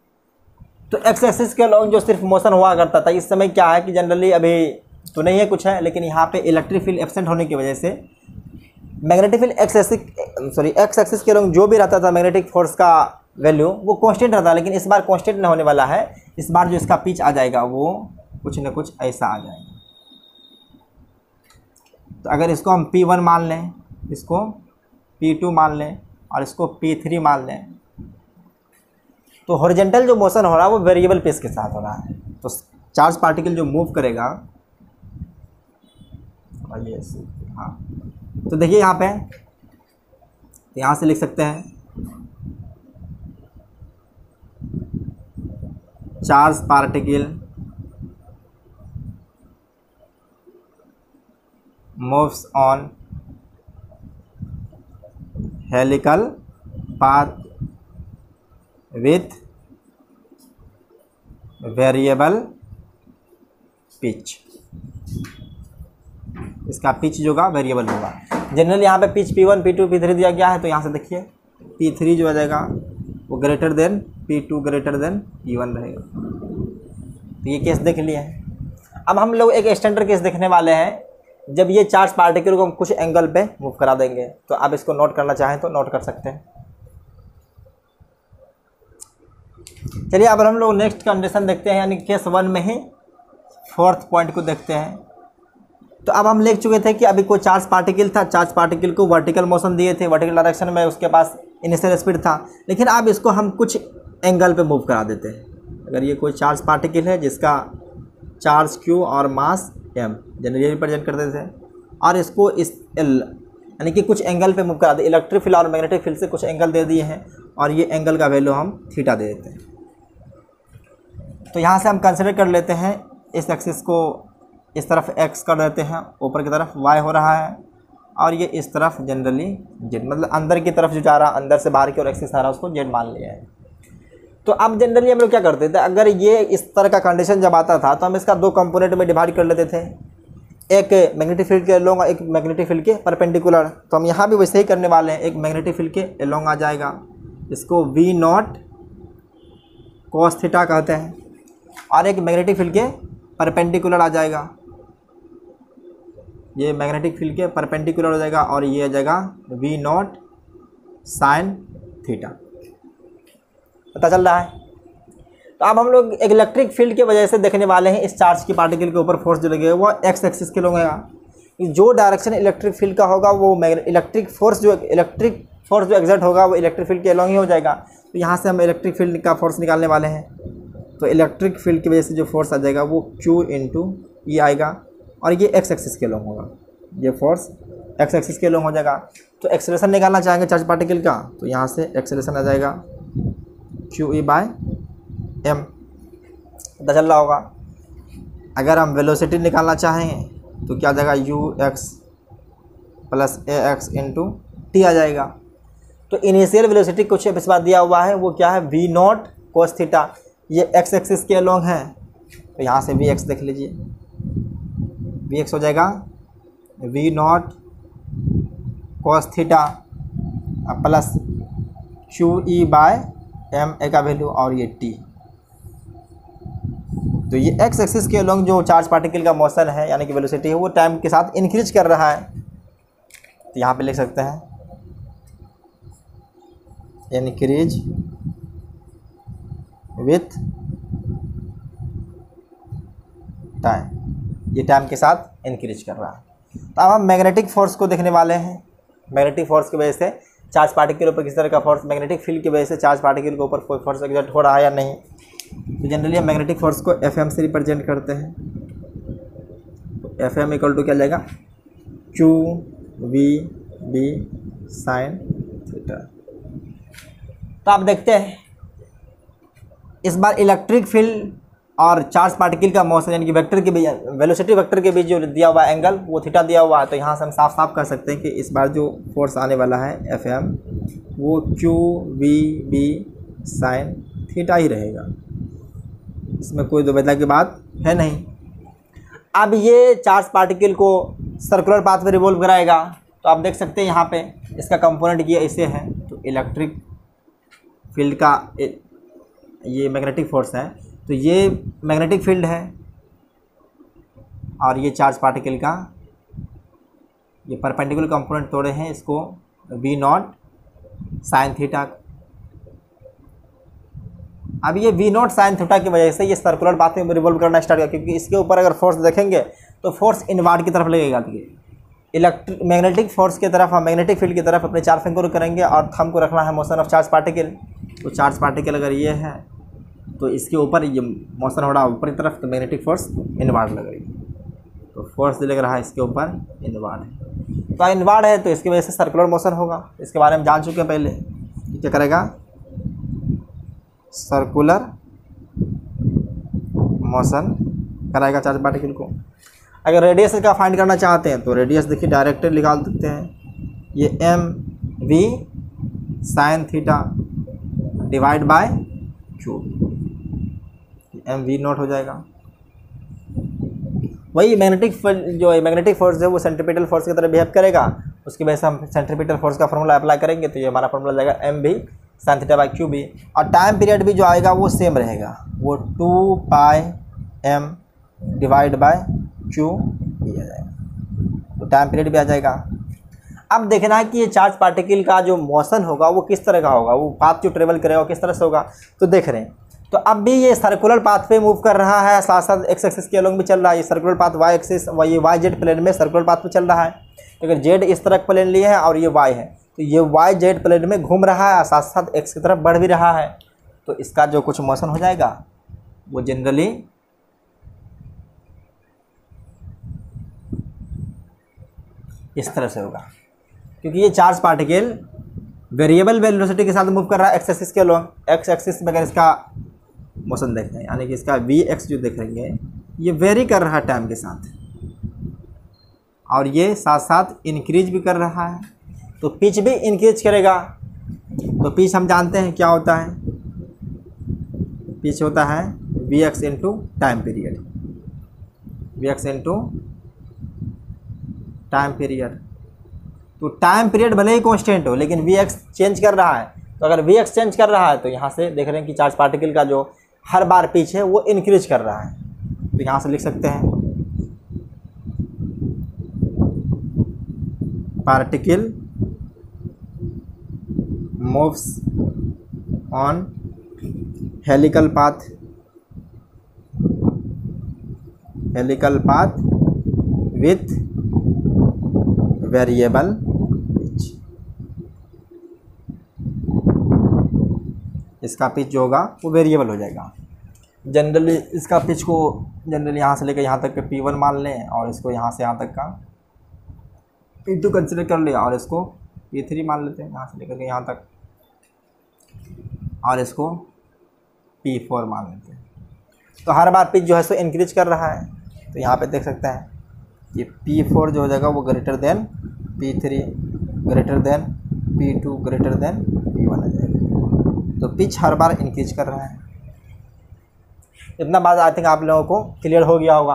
तो एक्स एक्सिस के अलॉन्ग जो सिर्फ मोशन हुआ करता था। इस समय क्या है कि जनरली अभी तो नहीं है कुछ है, लेकिन यहाँ पे इलेक्ट्रिक फील्ड एब्सेंट होने की वजह से मैग्नेटिक फील्ड एक्स एक्सिस के अलॉन्ग जो भी रहता था मैग्नेटिक फोर्स का वैल्यू वो कांस्टेंट रहता है, लेकिन इस बार कांस्टेंट नहीं होने वाला है। इस बार जो इसका पिच आ जाएगा वो कुछ न कुछ ऐसा आ जाएगा। तो अगर इसको हम P1 मान लें, इसको P2 मान लें और इसको P3 मान लें, तो हॉरिजॉन्टल जो मोशन हो रहा है वो वेरिएबल पेस के साथ हो रहा है। तो चार्ज पार्टिकल जो मूव करेगा, ये हाँ, तो देखिए यहाँ पे, तो यहाँ से लिख सकते हैं charge particle moves on helical path with variable pitch. इसका पिच जो होगा वेरिएबल होगा। जनरली यहाँ पे पिच P1 P2 P3 दिया गया है, तो यहाँ से देखिए P3 जो आ जाएगा वो greater than P2 greater than P1 रहेगा। तो ये केस देख लिए हैं। अब हम लोग एक स्टैंडर्ड केस देखने वाले हैं जब ये चार्ज पार्टिकल को हम कुछ एंगल पे मूव करा देंगे। तो आप इसको नोट करना चाहें तो नोट कर सकते हैं। चलिए अब हम लोग नेक्स्ट कंडीशन देखते हैं, यानी केस 1 में ही 4th पॉइंट को देखते हैं। तो अब हम लिख चुके थे कि अभी कोई चार्ज पार्टिकल था, चार्ज पार्टिकल को वर्टिकल मोशन दिए थे, वर्टिकल डायरेक्शन में उसके पास इनिशियल स्पीड था, लेकिन अब इसको हम कुछ एंगल पे मूव करा देते हैं। अगर ये कोई चार्ज पार्टिकल है जिसका चार्ज Q और मास M जनरली रिप्रेजेंट करते थे, और इसको इस यानी कि कुछ एंगल पे मूव करा दे, इलेक्ट्रिक फील्ड और मैग्नेटिक फील्ड से कुछ एंगल दे दिए हैं, और ये एंगल का वैल्यू हम थीटा दे देते हैं। तो यहाँ से हम कंसिडर कर लेते हैं इस एक्सिस को इस तरफ x कर देते हैं, ऊपर की तरफ y हो रहा है, और ये इस तरफ जनरली z, मतलब अंदर की तरफ जो जा रहा है, अंदर से बाहर की ओर एक्सिस आ रहा है, उसको z मान लिया है। तो अब जनरली हम लोग क्या करते थे, अगर ये इस तरह का कंडीशन जब आता था तो हम इसका 2 कंपोनेंट में डिवाइड कर लेते थे। एक मैग्नेटिक फील्ड के अलोंग और एक मैग्नेटिक फील्ड के परपेंडिकुलर। तो हम यहाँ भी वैसे ही करने वाले हैं, एक मैग्नेटिक फील्ड के अलोंग आ जाएगा, इसको वी नॉट कॉस थीटा कहते हैं, और एक मैग्नेटिक फील्ड के परपेंडिकुलर आ जाएगा, ये मैग्नेटिक फील्ड के परपेंडिकुलर हो जाएगा, और ये आ जाएगा वी नॉट साइन थीटा। पता चल रहा है। तो अब हम लोग इलेक्ट्रिक फील्ड के वजह से देखने वाले हैं इस चार्ज की पार्टिकल के ऊपर फोर्स जो लगेगा वो एक्स एक्सिस के लगेगा। जो डायरेक्शन इलेक्ट्रिक फील्ड का होगा वो इलेक्ट्रिक फोर्स जो एग्जर्ट होगा वो इलेक्ट्रिक फील्ड के अलॉन्ग ही हो जाएगा। तो यहाँ से हम इलेक्ट्रिक फील्ड का फोर्स निकालने वाले हैं। तो इलेक्ट्रिक फील्ड की वजह से जो फोर्स आ जाएगा वो Q इंटू ई आएगा, और ये एक्स एक्सिस के अलॉन्ग होगा, ये फोर्स एक्स एक्सिस के अलॉन्ग हो जाएगा। तो एक्सेलरेशन निकालना चाहेंगे चार्ज पार्टिकल का, तो यहाँ से एक्सेलरेशन आ जाएगा QE बाय m, पता चल रहा होगा। अगर हम वेलोसिटी निकालना चाहेंगे तो क्या आ जाएगा ux plus ax into T आ जाएगा। तो इनिशियल वेलोसिटी कुछ इस बार दिया हुआ है, वो क्या है v नॉट कोस थीटा, ये x एक्सिस के अलॉन्ग है। तो यहाँ से vx देख लीजिए, vx हो जाएगा v not cos theta plus QE by m A का वैल्यू, और ये t। तो ये एक्स एक्सिस के अलॉन्ग जो चार्ज पार्टिकल का मोशन है यानी कि वेलोसिटी है वो टाइम के साथ इंक्रीज कर रहा है। तो यहाँ पे लिख सकते हैं इंक्रीज विथ टाइम, ये टाइम के साथ इंक्रीज कर रहा है। तो अब हम मैग्नेटिक फोर्स को देखने वाले हैं। मैग्नेटिक फोर्स की वजह से चार्ज पार्टिकल के ऊपर किस तरह का फोर्स, मैग्नेटिक फील्ड की वजह से चार्ज पार्टिकल के ऊपर कोई फोर्स एग्जर्ट हो रहा है या नहीं। तो जनरली हम मैग्नेटिक फोर्स को FM से रिप्रेजेंट करते हैं। तो FM इक्वल टू क्या जाएगा QVB साइन थीटा। तो आप देखते हैं इस बार इलेक्ट्रिक फील्ड और चार्ज पार्टिकल का मोशन यानी कि वेक्टर के बीच, वेलोसिटी वेक्टर के बीच जो दिया हुआ एंगल वो थीटा दिया हुआ है। तो यहाँ से हम साफ साफ कर सकते हैं कि इस बार जो फोर्स आने वाला है FM वो QVB साइन थीटा ही रहेगा, इसमें कोई दुविधा की बात है नहीं। अब ये चार्ज पार्टिकल को सर्कुलर पाथ में रिवॉल्व कराएगा। तो आप देख सकते हैं यहाँ पे इसका कंपोनेंट ये ऐसे है। तो इलेक्ट्रिक फील्ड का ये मैग्नेटिक फोर्स है, तो ये मैग्नेटिक फील्ड है, और ये चार्ज पार्टिकल का ये परपेंडिकुलर कंपोनेंट तोड़े हैं इसको वी नॉट साइन थीटा। अब ये वी नॉट साइन थीटा की वजह से ये सर्कुलर पाथ में रिवॉल्व करना स्टार्ट किया, क्योंकि इसके ऊपर अगर फोर्स देखेंगे तो फोर्स इनवार्ड की तरफ लगेगा। इलेक्ट्रिक मैग्नेटिक फोर्स की तरफ, हम मैग्नेटिक फील्ड की तरफ अपने 4 फिंगर करेंगे और थंब को रखना है मोशन ऑफ चार्ज पार्टिकल। तो चार्ज पार्टिकल अगर ये है तो इसके ऊपर ये मोशन हो रहा है ऊपर की तरफ, तो मैग्नेटिक फोर्स इनवार्ड लग रही है। तो फोर्स लग रहा है इसके ऊपर इनवार्ड है, तो इनवार्ड है तो इसकी वजह से सर्कुलर मोशन होगा। इसके बारे में जान चुके हैं पहले। क्या करेगा, सर्कुलर मोशन कराएगा चार्ज पार्टिकल को। अगर रेडियस का फाइंड करना चाहते हैं तो रेडियस देखिए डायरेक्टली निकाल सकते हैं, ये MV sine theta divide by Q, MV not हो जाएगा। वही मैग्नेटिक फोर्स है वो सेंट्रीपिटल फोर्स की तरह बिहेव करेगा, उसकी वजह से हम सेंट्रीपिटल फोर्स का फॉर्मूला अप्लाई करेंगे। तो ये हमारा फॉर्मूला जाएगा MV sine theta by QB, और टाइम पीरियड भी जो आएगा वो सेम रहेगा, वो 2 पाई m डिवाइड बाय Q भी आ जाएगा। तो टाइम पीरियड भी आ जाएगा। अब देखना है कि ये चार्ज पार्टिकल का जो मोशन होगा वो किस तरह का होगा, वो पाथ जो ट्रेवल करेगा किस तरह से होगा। तो देख रहे हैं, तो अब भी ये सर्कुलर पाथ पे मूव कर रहा है, साथ साथ एक्स एक्सिस के अलॉन्ग भी चल रहा है। ये सर्कुलर पाथ वाई एक्सिस, ये वाई जेड प्लेन में सर्कुलर पाथ पे चल रहा है। अगर जेड इस तरह प्लेन लिए है और ये वाई है, तो ये वाई जेड प्लेन में घूम रहा है और साथ साथ एक्स की तरफ बढ़ भी रहा है। तो इसका जो कुछ मोशन हो जाएगा वो जनरली इस तरह से होगा, क्योंकि ये चार्ज पार्टिकल वेरिएबल वेलोसिटी के साथ मूव कर रहा है एक्स एक्सिस के अलॉन्ग। एक्स एक्सिस में अगर इसका मोशन देखें यानी कि इसका वी एक्स जो देखेंगे ये वेरी कर रहा है टाइम के साथ, और ये साथ साथ इंक्रीज भी कर रहा है। तो पिच भी इंक्रीज करेगा। तो पिच हम जानते हैं क्या होता है, पिच होता है V X into time period, V X into time period. तो टाइम पीरियड भले ही कांस्टेंट हो लेकिन वी एक्स चेंज कर रहा है, तो अगर वी एक्स चेंज कर रहा है तो यहाँ से देख रहे हैं कि चार्ज पार्टिकल का जो हर बार पिच है वो इंक्रीज कर रहा है। तो यहाँ से लिख सकते हैं particle moves on helical path with variable pitch. इसका पिच जो होगा वो वेरिएबल हो जाएगा। जनरली इसका पिच को जनरली यहाँ से लेकर यहाँ तक के P1 मान लें और इसको यहाँ से यहाँ तक का P2 कंसिडर कर लिया और इसको P3 मान लेते हैं यहाँ से लेकर के यहाँ तक, और इसको P4 मान लेते हैं। तो हर बार पिच जो है सो इंक्रीज कर रहा है। तो यहाँ पे देख सकते हैं कि P4 जो हो जाएगा वो greater than P3 greater than P2 greater than P1 आ जाएगा। तो पिच हर बार इंक्रीज कर रहा है। इतना बात आई थिंक आप लोगों को क्लियर हो गया होगा।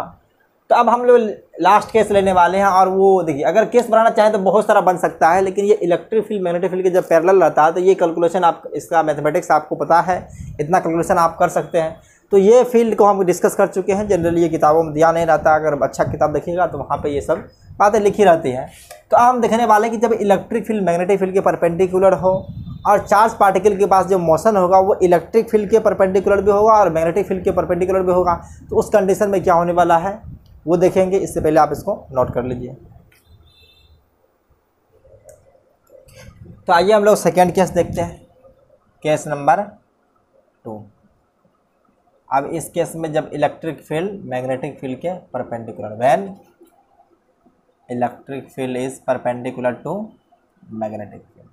तो अब हम लोग लास्ट केस लेने वाले हैं, और वो देखिए अगर केस बनाना चाहें तो बहुत सारा बन सकता है, लेकिन ये इलेक्ट्रिक फील्ड मैग्नेटिक फील्ड के जब पैरेलल रहता है तो ये कैलकुलेशन आप इसका मैथमेटिक्स आपको पता है, इतना कैलकुलेशन आप कर सकते हैं। तो ये फील्ड को हम डिस्कस कर चुके हैं। जनरली ये किताबों में दिया नहीं रहता, अगर अच्छा किताब देखिएगा तो वहाँ पे ये सब बातें लिखी रहती हैं। तो अब हम देखने वाले हैं कि जब इलेक्ट्रिक फील्ड मैग्नेटिक फील्ड के परपेंडिकुलर हो और चार्ज पार्टिकल के पास जो मोशन होगा वो इलेक्ट्रिक फील्ड के परपेंडिकुलर भी होगा और मैग्नेटिक फील्ड के परपेंडिकुलर भी होगा, तो उस कंडीशन में क्या होने वाला है वो देखेंगे। इससे पहले आप इसको नोट कर लीजिए। तो आइए हम लोग सेकेंड केस देखते हैं, केस नंबर 2। अब इस केस में जब इलेक्ट्रिक फील्ड मैग्नेटिक फील्ड के perpendicular, when electric field is perpendicular to magnetic field,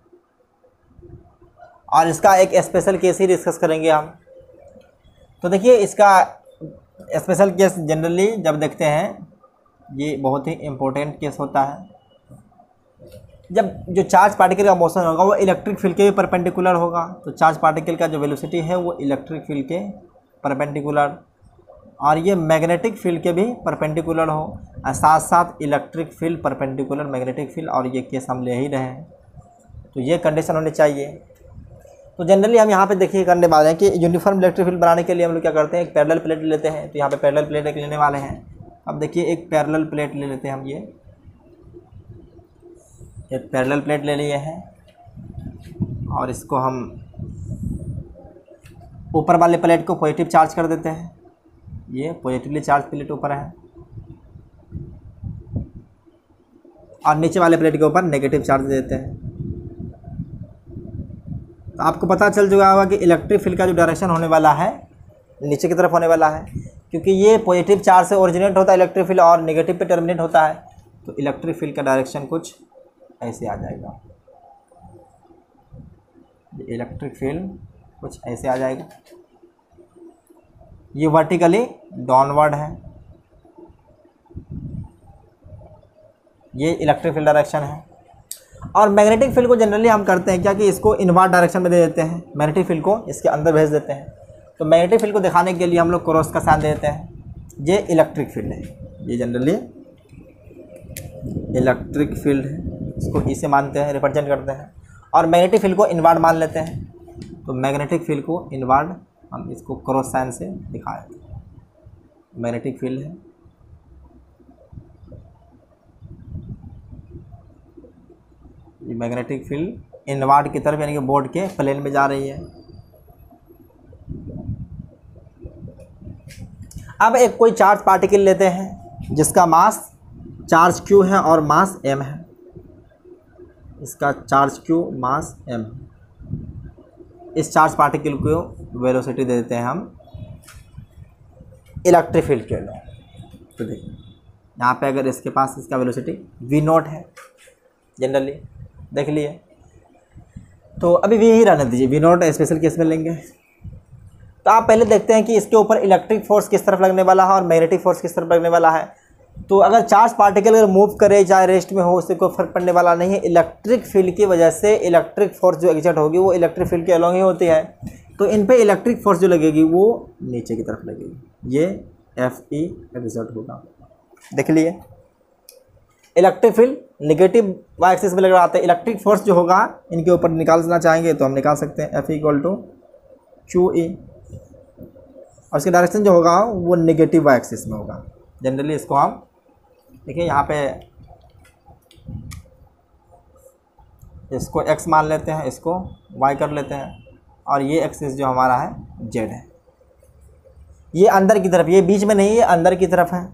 और इसका एक स्पेशल केस ही डिस्कस करेंगे हम। तो देखिए इसका स्पेशल केस जनरली जब देखते हैं ये बहुत ही इम्पोर्टेंट केस होता है। जब जो चार्ज पार्टिकल का मोशन होगा वो इलेक्ट्रिक फील्ड के भी परपेंडिकुलर होगा, तो चार्ज पार्टिकल का जो वेलोसिटी है वो इलेक्ट्रिक फील्ड के परपेंडिकुलर, और ये मैग्नेटिक फील्ड के भी परपेंडिकुलर हो, और साथ साथ electric field perpendicular magnetic field, और ये केस हम ले ही रहे हैं। तो ये कंडीशन होनी चाहिए। तो जनरली हम यहाँ पे देखिए करने वाले हैं कि यूनिफॉर्म इलेक्ट्रिक फील्ड बनाने के लिए हम लोग क्या करते हैं, एक पैरेलल प्लेट लेते हैं। तो यहाँ पे पैरेलल प्लेट एक लेने वाले हैं। अब देखिए एक पैरेलल प्लेट ले लेते हैं हम, ये एक पैरेलल प्लेट ले लिए हैं, और इसको हम ऊपर वाले प्लेट को पॉजिटिव चार्ज कर देते हैं। ये पॉजिटिवली चार्ज प्लेट ऊपर है, और नीचे वाले प्लेट के ऊपर नेगेटिव चार्ज देते हैं। तो आपको पता चल चुका होगा कि इलेक्ट्रिक फील्ड का जो डायरेक्शन होने वाला है नीचे की तरफ होने वाला है, क्योंकि ये पॉजिटिव चार्ज से ओरिजिनेट होता है इलेक्ट्रिक फील्ड और नेगेटिव पे टर्मिनेट होता है। तो इलेक्ट्रिक फील्ड का डायरेक्शन कुछ ऐसे आ जाएगा, इलेक्ट्रिक फील्ड कुछ ऐसे आ जाएगा। ये वर्टिकली डाउनवर्ड है, ये इलेक्ट्रिक फील्ड डायरेक्शन है। और मैग्नेटिक फील्ड को जनरली हम करते हैं क्या कि इसको इनवर्ड डायरेक्शन में दे देते हैं, मैग्नेटिक फील्ड को इसके अंदर भेज देते हैं। तो मैग्नेटिक फील्ड को दिखाने के लिए हम लोग क्रॉस का साइन दे देते हैं। ये इलेक्ट्रिक फील्ड है, ये जनरली इलेक्ट्रिक फील्ड है, इसको ई से मानते हैं, रिप्रेजेंट करते हैं। और मैग्नेटिक फील्ड को इनवर्ड मान लेते हैं। तो मैग्नेटिक फील्ड को इनवर्ड हम इसको क्रॉस साइन से दिखा देते हैं। मैग्नेटिक फील्ड है, ये मैग्नेटिक फील्ड इनवर्ड की तरफ यानी कि बोर्ड के प्लेन में जा रही है। अब एक कोई चार्ज पार्टिकल लेते हैं जिसका मास चार्ज Q है और मास m है। इसका चार्ज Q मास m, इस चार्ज पार्टिकल को वेलोसिटी दे देते हैं हम इलेक्ट्रिक फील्ड के लिए। तो देखिए यहाँ पे अगर इसके पास इसका वेलोसिटी v0 है, जनरली देख लिए, तो अभी v ही रहने दीजिए, v0 स्पेशल केस में लेंगे। तो आप पहले देखते हैं कि इसके ऊपर इलेक्ट्रिक फोर्स किस तरफ लगने वाला है और मैग्नेटिक फोर्स किस तरफ लगने वाला है। तो अगर चार्ज पार्टिकल अगर मूव करे चाहे रेस्ट में हो उससे कोई फर्क पड़ने वाला नहीं है। इलेक्ट्रिक फील्ड की वजह से इलेक्ट्रिक फोर्स जो एग्जर्ट होगी वो इलेक्ट्रिक फील्ड के अलॉन्ग ही होती है। तो इन पे इलेक्ट्रिक फोर्स जो लगेगी वो नीचे की तरफ लगेगी, ये Fe एग्जर्ट होगा। देख लिए electric field negative Y axis में लग रहा है। इलेक्ट्रिक फोर्स जो होगा इनके ऊपर निकालना चाहेंगे तो हम निकाल सकते हैं F equal to Q E, और इसकी डायरेक्शन जो होगा वो नेगेटिव वाई एक्सिस में होगा। जनरली इसको हम देखिए यहाँ पे इसको x मान लेते हैं, इसको y कर लेते हैं, और ये एक्सिस जो हमारा है z है। ये अंदर की तरफ, ये बीच में नहीं, ये अंदर की तरफ है।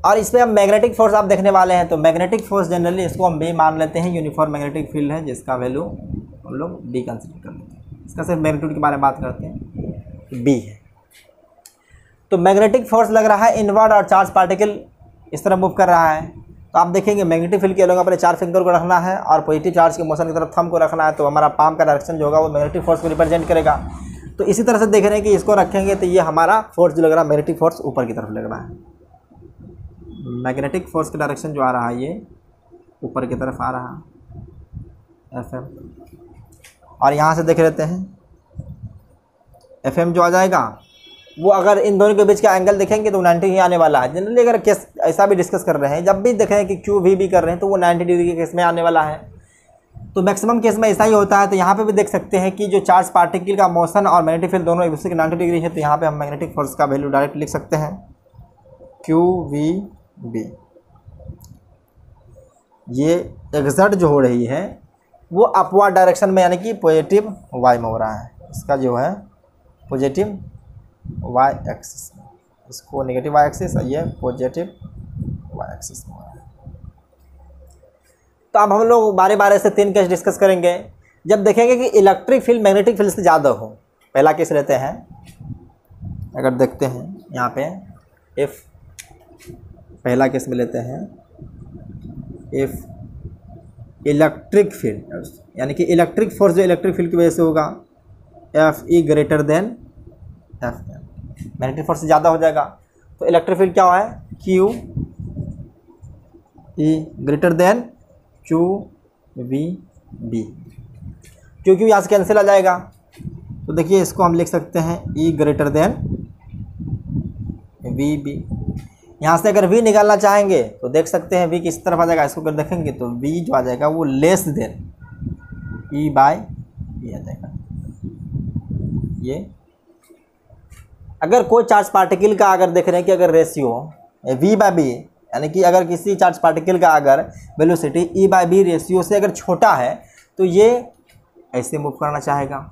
और इस पर हम मैग्नेटिक फोर्स आप देखने वाले हैं, तो मैग्नेटिक फोर्स जनरली इसको हम B मान लेते हैं। यूनिफॉर्म मैग्नेटिक फील्ड है जिसका वैल्यू हम लोग D कंसिडर कर लेते हैं। इसका सिर्फ मैग्नीट्यूड के बारे में बात करते हैं, B है। तो मैग्नेटिक फोर्स लग रहा है इनवर्ड, और चार्ज पार्टिकल इस तरह मूव कर रहा है। तो आप देखेंगे मैग्नेटिक फील्ड के अलग अपने 4 फिंगर को रखना है और पॉजिटिव चार्ज के मोशन की तरफ थंब को रखना है, तो हमारा पाम का डायरेक्शन जो होगा वो मैग्नेटिक फोर्स को रिप्रेजेंट करेगा। तो इसी तरह से देख रहे हैं कि इसको रखेंगे तो ये हमारा फोर्स जो लग रहा है मैग्नेटिक फोर्स ऊपर की तरफ लग रहा है। मैग्नेटिक फोर्स का डायरेक्शन जो आ रहा है ये ऊपर की तरफ आ रहा है FM, और यहाँ से देख लेते हैं FM जो आ जाएगा वो अगर इन दोनों के बीच का एंगल देखेंगे तो 90 ही आने वाला है। जनरली अगर केस ऐसा भी डिस्कस कर रहे हैं, जब भी देख रहे हैं कि क्यू वी भी कर रहे हैं तो वो 90 डिग्री के केस में आने वाला है। तो मैक्सिमम केस में ऐसा ही होता है। तो यहाँ पे भी देख सकते हैं कि जो चार्ज पार्टिकल का मोशन और मैग्नेटिक फील्ड दोनों एक दूसरे के 90 डिग्री है, तो यहाँ पे हम मैग्नेटिक फोर्स का वैल्यू डायरेक्ट लिख सकते हैं क्यू वी बी। ये एग्जर्ट जो हो रही है वो अपवर्ड डायरेक्शन में, यानी कि पॉजिटिव वाई में हो रहा है। इसका जो है पॉजिटिव वाई एक्सिस में, इसको नेगेटिव वाई एक्सिस, ये पॉजिटिव वाई एक्सिस में हो रहा है। तो अब हम लोग बारे बारे से 3 केस डिस्कस करेंगे। जब देखेंगे कि इलेक्ट्रिक फील्ड मैग्नेटिक फील्ड से ज़्यादा हो, पहला केस लेते हैं। अगर देखते हैं यहाँ पे इफ़, पहला केस में लेते हैं इफ़ इलेक्ट्रिक फील्ड, यानी कि इलेक्ट्रिक फोर्स जो इलेक्ट्रिक फील्ड की वजह से होगा F E greater than F M, magnetic force से ज़्यादा हो जाएगा। तो इलेक्ट्रिक फील्ड क्या हुआ है Q E greater than Q V B. Q Q यहाँ से कैंसिल आ जाएगा, तो देखिए इसको हम लिख सकते हैं ई ग्रेटर देन वी बी। यहाँ से अगर v निकालना चाहेंगे तो देख सकते हैं v किस तरफ आ जाएगा। इसको अगर देखेंगे तो v जो आ जाएगा वो less than e by B आ जाएगा। ये अगर कोई चार्ज पार्टिकल का अगर देख रहे हैं कि अगर रेशियो v बाय बी, यानी कि अगर किसी चार्ज पार्टिकल का अगर velocity e by B ratio से अगर छोटा है तो ये ऐसे मूव करना चाहेगा,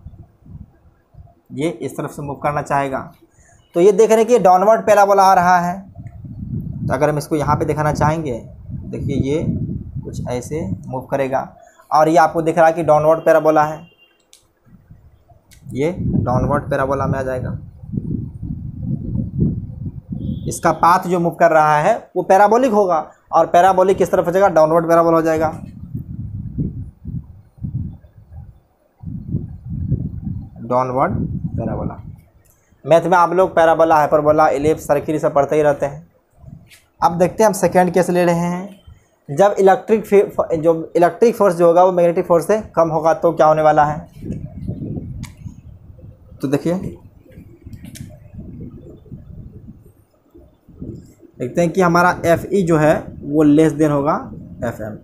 ये इस तरफ से मूव करना चाहेगा। तो ये देख रहे हैं कि डाउनवर्ड पैराबोला आ रहा है। तो अगर हम इसको यहाँ पे दिखाना चाहेंगे, देखिए ये कुछ ऐसे मूव करेगा, और ये आपको दिख रहा है कि डाउनवर्ड पैराबोला है, ये डाउनवर्ड पैराबोला में आ जाएगा। इसका पाथ जो मूव कर रहा है वो पैराबोलिक होगा, और पैराबोलिक किस तरफ हो जाएगा, डाउनवर्ड पैराबोला हो जाएगा। डाउनवर्ड पैराबोला, मैथ में आप लोग पैराबोला, हाइपरबोला, एलिप्स, सर्किल सब पढ़ते ही रहते हैं। अब देखते हैं हम सेकेंड केस ले रहे हैं। जब इलेक्ट्रिक फोर्स जो होगा वो मैग्नेटिक फोर्स से कम होगा तो क्या होने वाला है। तो देखिए देखते हैं कि हमारा एफ ई जो है वो लेस देन होगा एफ एम।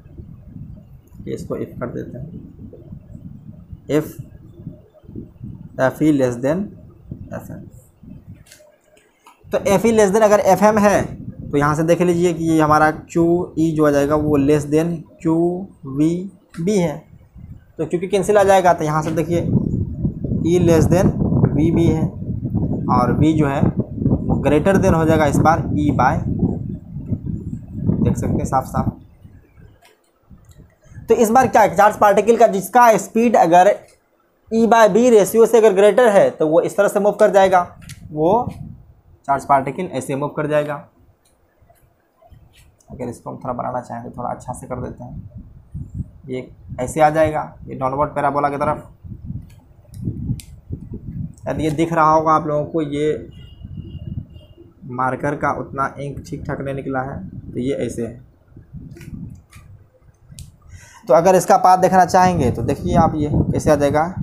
इसको इफ कर देते हैं, if F E less than F M. तो एफ ई लेस देन अगर एफ एम है तो यहाँ से देख लीजिए कि ये हमारा क्यू ई जो आ जाएगा वो less than Q V B है। तो क्योंकि कैंसिल आ जाएगा, तो यहाँ से देखिए ई लेस देन वी बी है, और वी जो है वो ग्रेटर देन हो जाएगा इस बार ई बाय, देख सकते हैं साफ साफ। तो इस बार क्या है, चार्ज पार्टिकल का जिसका स्पीड अगर ई बाय बी रेशियो से अगर ग्रेटर है तो वो इस तरह से मूव कर जाएगा, वो चार्ज पार्टिकल ऐसे मूव कर जाएगा। अगर इसको हम थोड़ा बनाना चाहें तो थोड़ा अच्छा से कर देते हैं, ये ऐसे आ जाएगा, ये डाउनवर्ड पैराबोला की तरफ। यदि ये दिख रहा होगा आप लोगों को, ये मार्कर का उतना इंक ठीक ठाक नहीं निकला है, तो ये ऐसे है। तो अगर इसका पाथ देखना चाहेंगे तो देखिए आप, ये कैसे आ जाएगा,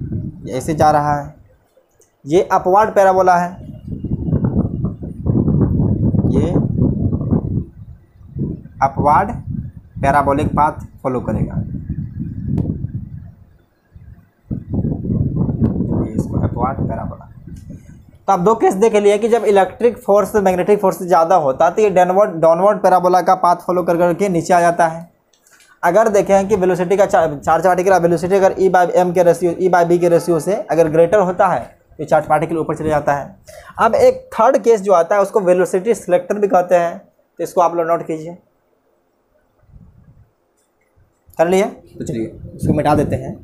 ये ऐसे जा रहा है, ये अपवर्ड पैराबोला है, ये अपवर्ड पैराबोलिक पाथ फॉलो करेगा। इसको अपवार्ड पैराबोला। तो आप दो केस देख लिए कि जब इलेक्ट्रिक फोर्स मैग्नेटिक फोर्स ज़्यादा होता तो ये डाउनवर्ड पैराबोला का पाथ फॉलो कर करके नीचे आ जाता है। अगर देखें कि वेलोसिटी का चार्ज पार्टिकल वेलोसिटी अगर E/m के रेशियो E/b के रेशियो से अगर ग्रेटर होता है तो चार्ज पार्टिकल ऊपर चले जाता है। अब एक थर्ड केस जो आता है उसको वेलोसिटी सिलेक्टर भी कहते हैं, तो इसको आप लोग नोट कीजिए। कर लिए? तो चलिए इसको मिटा देते हैं।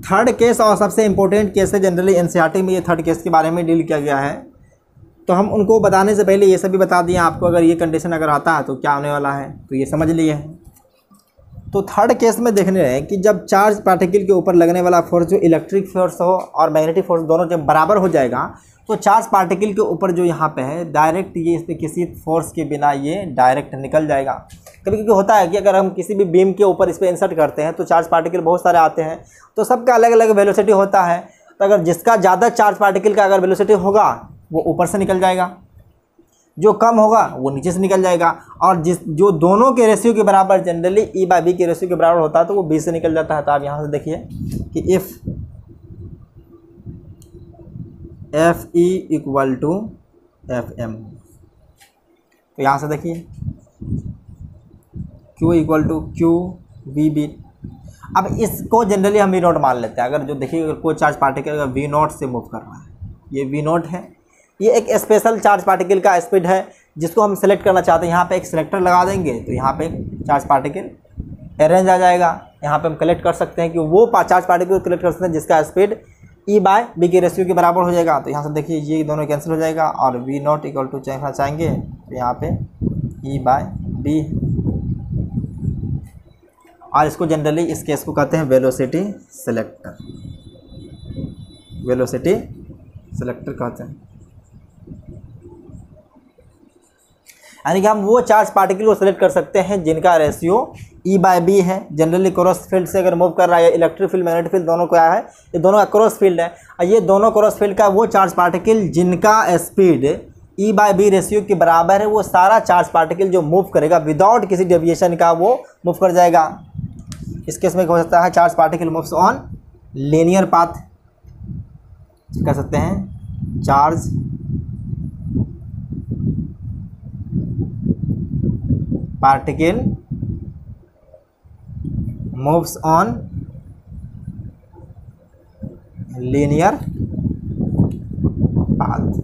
थर्ड केस और सबसे इंपॉर्टेंट केस है, जनरली एनसीईआरटी में ये थर्ड केस के बारे में डील किया गया है। तो हम उनको बताने से पहले ये सब भी बता दिए आपको, अगर ये कंडीशन अगर आता है तो क्या होने वाला है, तो ये समझ लिए हैं। तो थर्ड केस में देखने रहे कि जब चार्ज पार्टिकल के ऊपर लगने वाला फोर्स जो इलेक्ट्रिक फोर्स हो और मैग्नेटिक फोर्स दोनों जब बराबर हो जाएगा तो चार्ज पार्टिकल के ऊपर जो यहाँ पे है डायरेक्ट ये इसमें किसी फोर्स के बिना ये डायरेक्ट निकल जाएगा। कभी कभी होता है कि अगर हम किसी भी बीम के ऊपर इस पर इंसर्ट करते हैं तो चार्ज पार्टिकल बहुत सारे आते हैं, तो सबका अलग अलग वेलोसिटी होता है। तो अगर जिसका ज़्यादा चार्ज पार्टिकल का अगर वेलोसिटी होगा वो ऊपर से निकल जाएगा, जो कम होगा वो नीचे से निकल जाएगा, और जो दोनों के रेशियो के बराबर जनरली E/b के रेशियो के बराबर होता है तो वो B से निकल जाता है। तो आप यहाँ से देखिए कि इफ़ FE = FM, तो यहाँ से देखिए Q = QVB। अब इसको जनरली हम V0 मान लेते हैं। अगर जो देखिए अगर कोई चार्ज पार्टिकल अगर V0 से मूव कर रहा है, ये V0 है, ये एक स्पेशल चार्ज पार्टिकल का स्पीड है जिसको हम सेलेक्ट करना चाहते हैं। यहाँ पे एक सिलेक्टर लगा देंगे तो यहाँ पे चार्ज पार्टिकल अरेंज आ जाएगा। यहाँ पे हम कलेक्ट कर सकते हैं कि वो चार्ज पार्टिकल कलेक्ट कर सकते हैं जिसका स्पीड E/b के रेशियो के बराबर हो जाएगा। तो यहाँ से देखिए ये दोनों कैंसिल हो जाएगा और V0 = चाहेंगे तो यहाँ पे E/b, और इसको जनरली इस केस को कहते हैं वेलोसिटी सिलेक्टर। वेलोसिटी सिलेक्टर कहते हैं, यानी कि हम वो चार्ज पार्टिकल को सिलेक्ट कर सकते हैं जिनका रेशियो E/b है। जनरली क्रॉस फील्ड से अगर मूव कर रहा है, इलेक्ट्रिक फील्ड मैग्नेटिक फील्ड दोनों क्या है, ये दोनों का क्रॉस फील्ड है, और ये दोनों क्रॉस फील्ड का वो चार्ज पार्टिकल जिनका स्पीड E/b रेशियो के बराबर है, वो सारा चार्ज पार्टिकल जो मूव करेगा विदाउट किसी डेविएशन का वो मूव कर जाएगा। इस केस में हो सकता है charge particle moves on linear path, कह सकते हैं charge particle moves on linear path.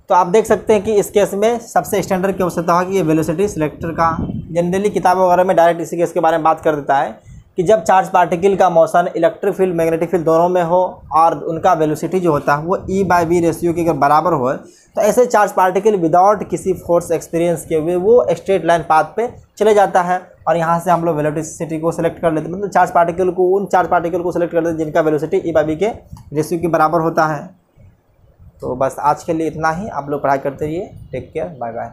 तो आप देख सकते हैं कि इस केस में सबसे स्टैंडर्ड की आवश्यकता है कि ये वेलोसिटी सिलेक्टर का जनरली किताबों वगैरह में डायरेक्ट इसी केस के बारे में बात कर देता है कि जब चार्ज पार्टिकल का motion electric field magnetic field दोनों में हो और उनका वेलोसिटी जो होता है वो E/b रेशियो के अगर बराबर हो, तो ऐसे चार्ज पार्टिकल विदाउट किसी फोर्स एक्सपीरियंस के हुए वो स्ट्रेट लाइन पाथ पे चले जाता है। और यहाँ से हम लोग वेलोसिटी को सिलेक्ट कर लेते हैं, मतलब चार्ज पार्टिकल को उन चार्ज पार्टिकल को सिलेक्ट कर लेते हैं जिनका वेलोसिटी E/b के रेशियो के बराबर होता है। तो बस आज के लिए इतना ही। आप लोग पढ़ाई करते रहिए। Take care, bye bye.